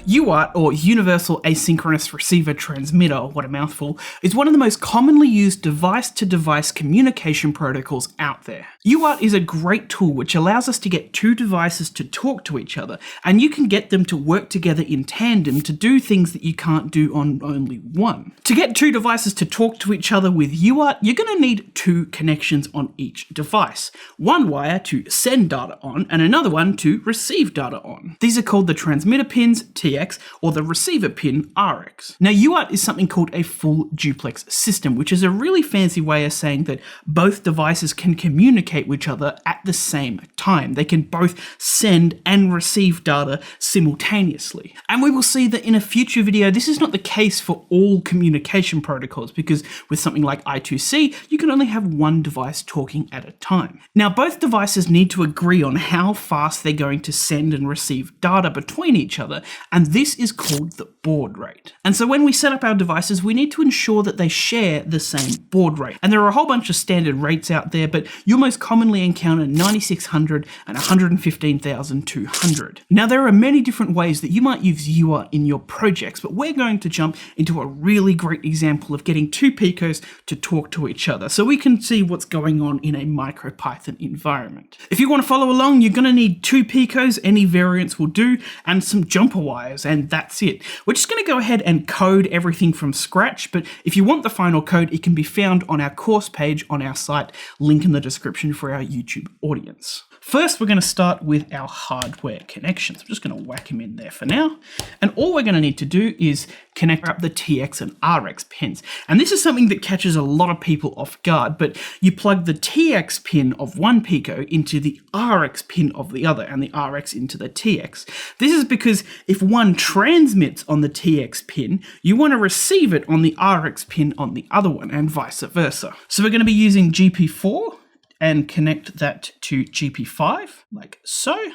UART, or Universal Asynchronous Receiver Transmitter, what a mouthful, is one of the most commonly used device-to-device communication protocols out there. UART is a great tool which allows us to get two devices to talk to each other, and you can get them to work together in tandem to do things that you can't do on only one. To get two devices to talk to each other with UART, you're going to need two connections on each device. One wire to send data on, and another one to receive data on. These are called the transmitter pins, TX, or the receiver pin, RX. Now UART is something called a full duplex system, which is a really fancy way of saying that both devices can communicate with each other at the same time. They can both send and receive data simultaneously. And we will see that in a future video, this is not the case for all communication protocols, because with something like I2C, you can only have one device talking at a time. Now, both devices need to agree on how fast they're going to send and receive data between each other, and this is called the baud rate. And so when we set up our devices, we need to ensure that they share the same baud rate. And there are a whole bunch of standard rates out there, but you'll most commonly encounter 9600 and 115,200. Now, there are many different ways that you might use UART in your projects, but we're going to jump into a really great example of getting two Picos to talk to each other so we can see what's going on in a MicroPython environment. If you want to follow along, you're going to need two Picos, any variants will do, and some jumper wires, and that's it. We're just going to go ahead and code everything from scratch, but if you want the final code, it can be found on our course page on our site, link in the description for our YouTube audience. First, we're going to start with our hardware connections. I'm just going to whack them in there for now. And all we're going to need to do is connect up the TX and RX pins. And this is something that catches a lot of people off guard, but you plug the TX pin of one Pico into the RX pin of the other, and the RX into the TX. This is because if one transmits on the TX pin, you want to receive it on the RX pin on the other one, and vice versa. So we're going to be using GP4, and connect that to GP5, like so.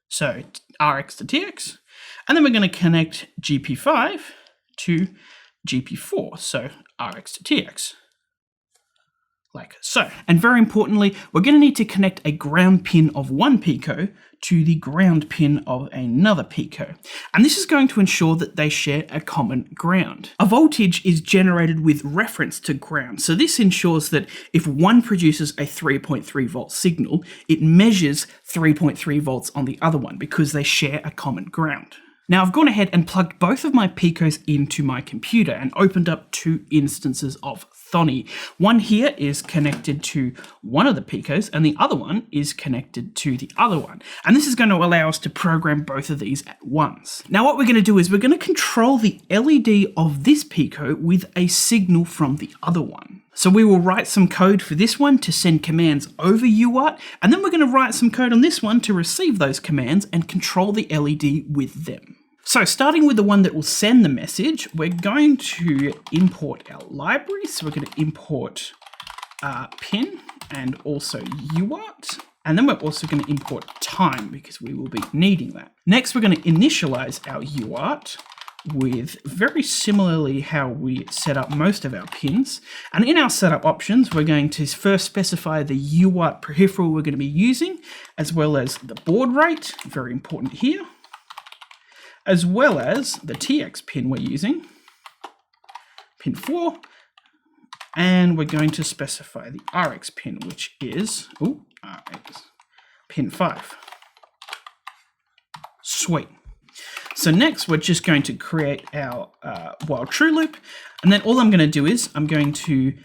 So RX to TX. And then we're going to connect GP5 to GP4, so RX to TX, like so. And very importantly, we're going to need to connect a ground pin of one Pico to the ground pin of another Pico. And this is going to ensure that they share a common ground. A voltage is generated with reference to ground. So this ensures that if one produces a 3.3 volt signal, it measures 3.3 volts on the other one because they share a common ground. Now I've gone ahead and plugged both of my Picos into my computer and opened up two instances of Thonny. One here is connected to one of the Picos and the other one is connected to the other one. And this is going to allow us to program both of these at once. Now what we're going to do is we're going to control the LED of this Pico with a signal from the other one. So we will write some code for this one to send commands over UART, and then we're going to write some code on this one to receive those commands and control the LED with them. So starting with the one that will send the message, we're going to import our library. So we're going to import pin and also UART. And then we're also going to import time because we will be needing that. Next, we're going to initialize our UART with very similarly how we set up most of our pins. And in our setup options, we're going to first specify the UART peripheral we're going to be using, as well as the baud rate, very important here, as well as the TX pin we're using, pin 4, and we're going to specify the RX pin, which is RX, pin 5. Sweet. So next, we're just going to create our while true loop, and then all I'm going to do is I'm going to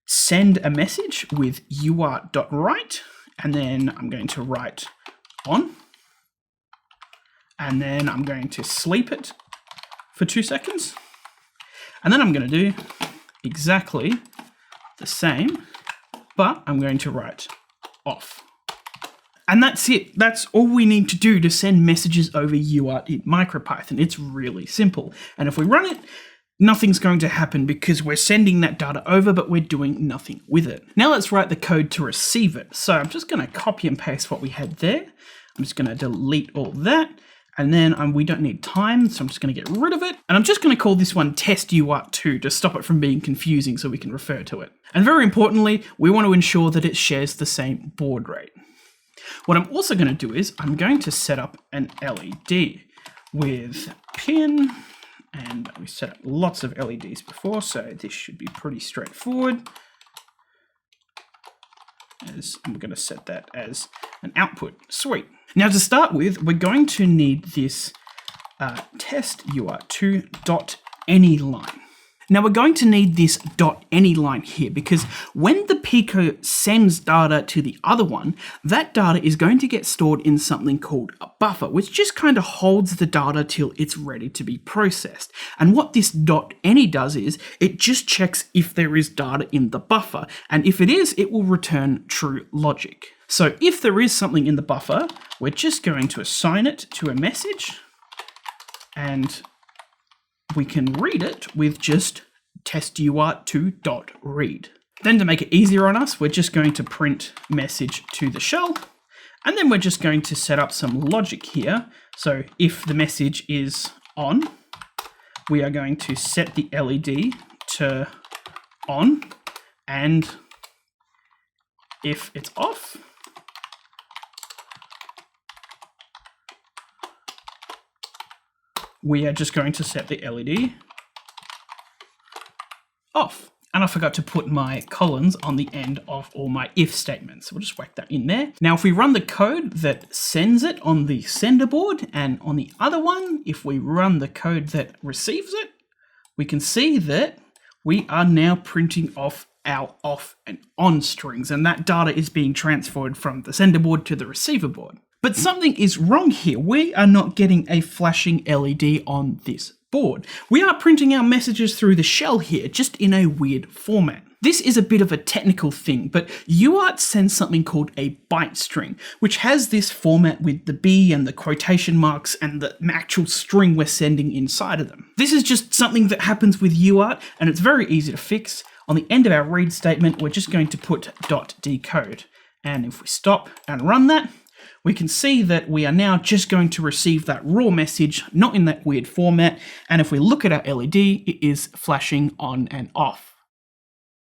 send a message with UART.write, and then I'm going to write on. And then I'm going to sleep it for 2 seconds. And then I'm going to do exactly the same, but I'm going to write off. And that's it. That's all we need to do to send messages over UART in MicroPython. It's really simple. And if we run it, nothing's going to happen because we're sending that data over, but we're doing nothing with it. Now let's write the code to receive it. So I'm just going to copy and paste what we had there. I'm just going to delete all that. And then we don't need time, so I'm just going to get rid of it. And I'm just going to call this one test UART2 to stop it from being confusing so we can refer to it. And very importantly, we want to ensure that it shares the same baud rate. What I'm also going to do is I'm going to set up an LED. with pin, and we set up lots of LEDs before, so this should be pretty straightforward. And we're going to set that as an output. Sweet. Now to start with, we're going to need this test UART2.anyLine. Now we're going to need this .anyLine here because when the Pico sends data to the other one, that data is going to get stored in something called a buffer, which just kind of holds the data till it's ready to be processed. And what this .any does is it just checks if there is data in the buffer, and if it is, it will return true logic. So if there is something in the buffer, we're just going to assign it to a message, and we can read it with just test UART2.read. Then to make it easier on us, we're just going to print message to the shell, and then we're just going to set up some logic here. So if the message is on, we are going to set the LED to on, and if it's off, we are just going to set the LED off. And I forgot to put my colons on the end of all my if statements. So we'll just whack that in there. Now, if we run the code that sends it on the sender board, and on the other one, if we run the code that receives it, we can see that we are now printing off our off and on strings, and that data is being transferred from the sender board to the receiver board. But something is wrong here. We are not getting a flashing LED on this board. We are printing our messages through the shell here, just in a weird format. This is a bit of a technical thing, but UART sends something called a byte string, which has this format with the B and the quotation marks and the actual string we're sending inside of them. This is just something that happens with UART, and it's very easy to fix. On the end of our read statement, we're just going to put .decode. And if we stop and run that, we can see that we are now just going to receive that raw message, not in that weird format. And if we look at our LED, it is flashing on and off.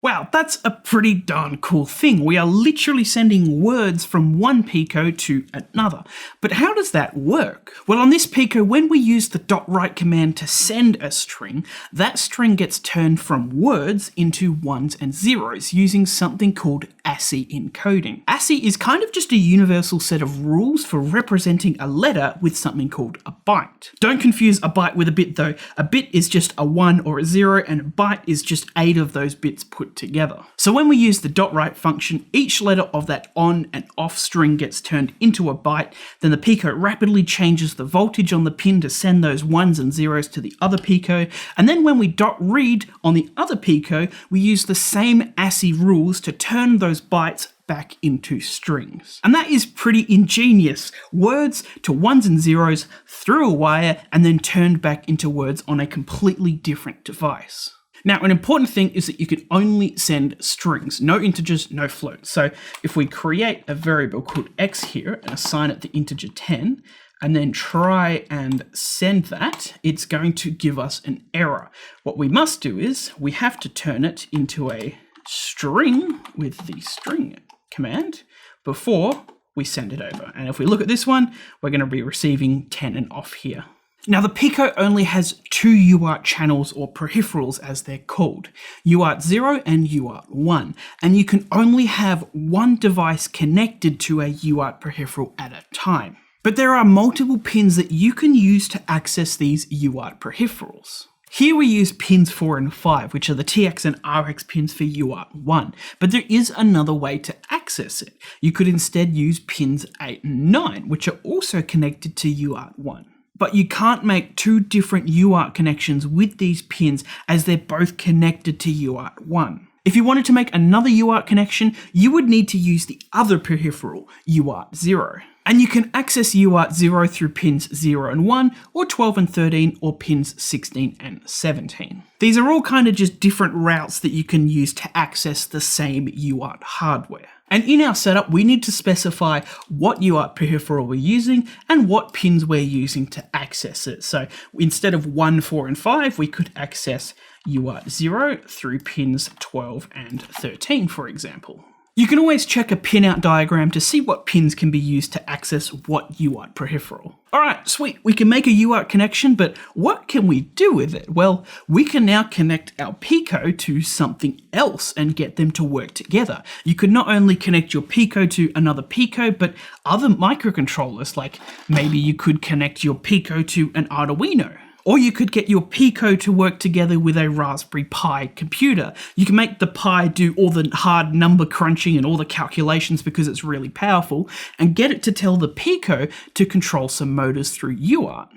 Wow, that's a pretty darn cool thing. We are literally sending words from one Pico to another. But how does that work? Well, on this Pico, when we use the .write command to send a string, that string gets turned from words into ones and zeros using something called Ascii encoding. Ascii is kind of just a universal set of rules for representing a letter with something called a byte. Don't confuse a byte with a bit though. A bit is just a 1 or a 0, and a byte is just 8 of those bits put together. So when we use the .write function, each letter of that on and off string gets turned into a byte. Then the Pico rapidly changes the voltage on the pin to send those ones and zeros to the other Pico. And then when we .read on the other Pico, we use the same Ascii rules to turn those bytes back into strings. And that is pretty ingenious. Words to ones and zeros through a wire and then turned back into words on a completely different device. Now, an important thing is that you can only send strings, no integers, no floats. So if we create a variable called x here and assign it the integer 10, and then try and send that, it's going to give us an error. What we must do is we have to turn it into a string with the string command before we send it over. And if we look at this one, we're going to be receiving 10 and off here. Now, the Pico only has 2 UART channels, or peripherals as they're called, UART 0 and UART 1, and you can only have one device connected to a UART peripheral at a time. But there are multiple pins that you can use to access these UART peripherals. Here we use pins 4 and 5, which are the TX and RX pins for UART 1, but there is another way to access it. You could instead use pins 8 and 9, which are also connected to UART 1. But you can't make 2 different UART connections with these pins as they're both connected to UART 1. If you wanted to make another UART connection, you would need to use the other peripheral, UART 0. And you can access UART 0 through pins 0 and 1, or 12 and 13, or pins 16 and 17. These are all kind of just different routes that you can use to access the same UART hardware. And in our setup, we need to specify what UART peripheral we're using and what pins we're using to access it. So instead of 1, 4, and 5, we could access UART 0 through pins 12 and 13, for example. You can always check a pinout diagram to see what pins can be used to access what UART peripheral. Alright, sweet, we can make a UART connection, but what can we do with it? Well, we can now connect our Pico to something else and get them to work together. You could not only connect your Pico to another Pico, but other microcontrollers, like maybe you could connect your Pico to an Arduino. Or you could get your Pico to work together with a Raspberry Pi computer. You can make the Pi do all the hard number crunching and all the calculations because it's really powerful, and get it to tell the Pico to control some motors through UART.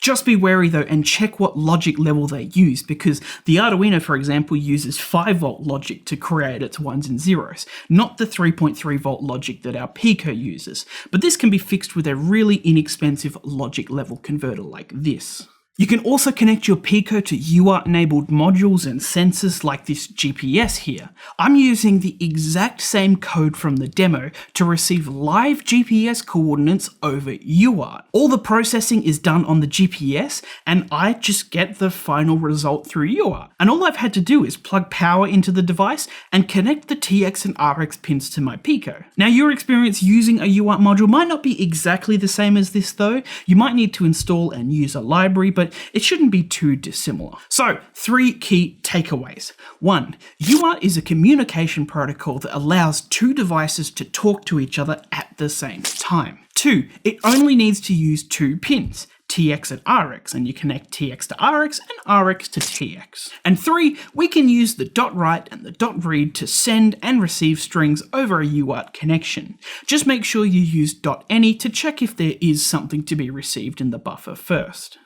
Just be wary though and check what logic level they use, because the Arduino, for example, uses 5V logic to create its ones and zeros, not the 3.3V logic that our Pico uses. But this can be fixed with a really inexpensive logic level converter like this. You can also connect your Pico to UART-enabled modules and sensors like this GPS here. I'm using the exact same code from the demo to receive live GPS coordinates over UART. All the processing is done on the GPS, and I just get the final result through UART. And all I've had to do is plug power into the device and connect the TX and RX pins to my Pico. Now, your experience using a UART module might not be exactly the same as this though. You might need to install and use a library, but it shouldn't be too dissimilar. So, 3 key takeaways. 1. UART is a communication protocol that allows two devices to talk to each other at the same time. 2. It only needs to use 2 pins, TX and RX, and you connect TX to RX and RX to TX. And 3, we can use the .write and the .read to send and receive strings over a UART connection. Just make sure you use .any to check if there is something to be received in the buffer first.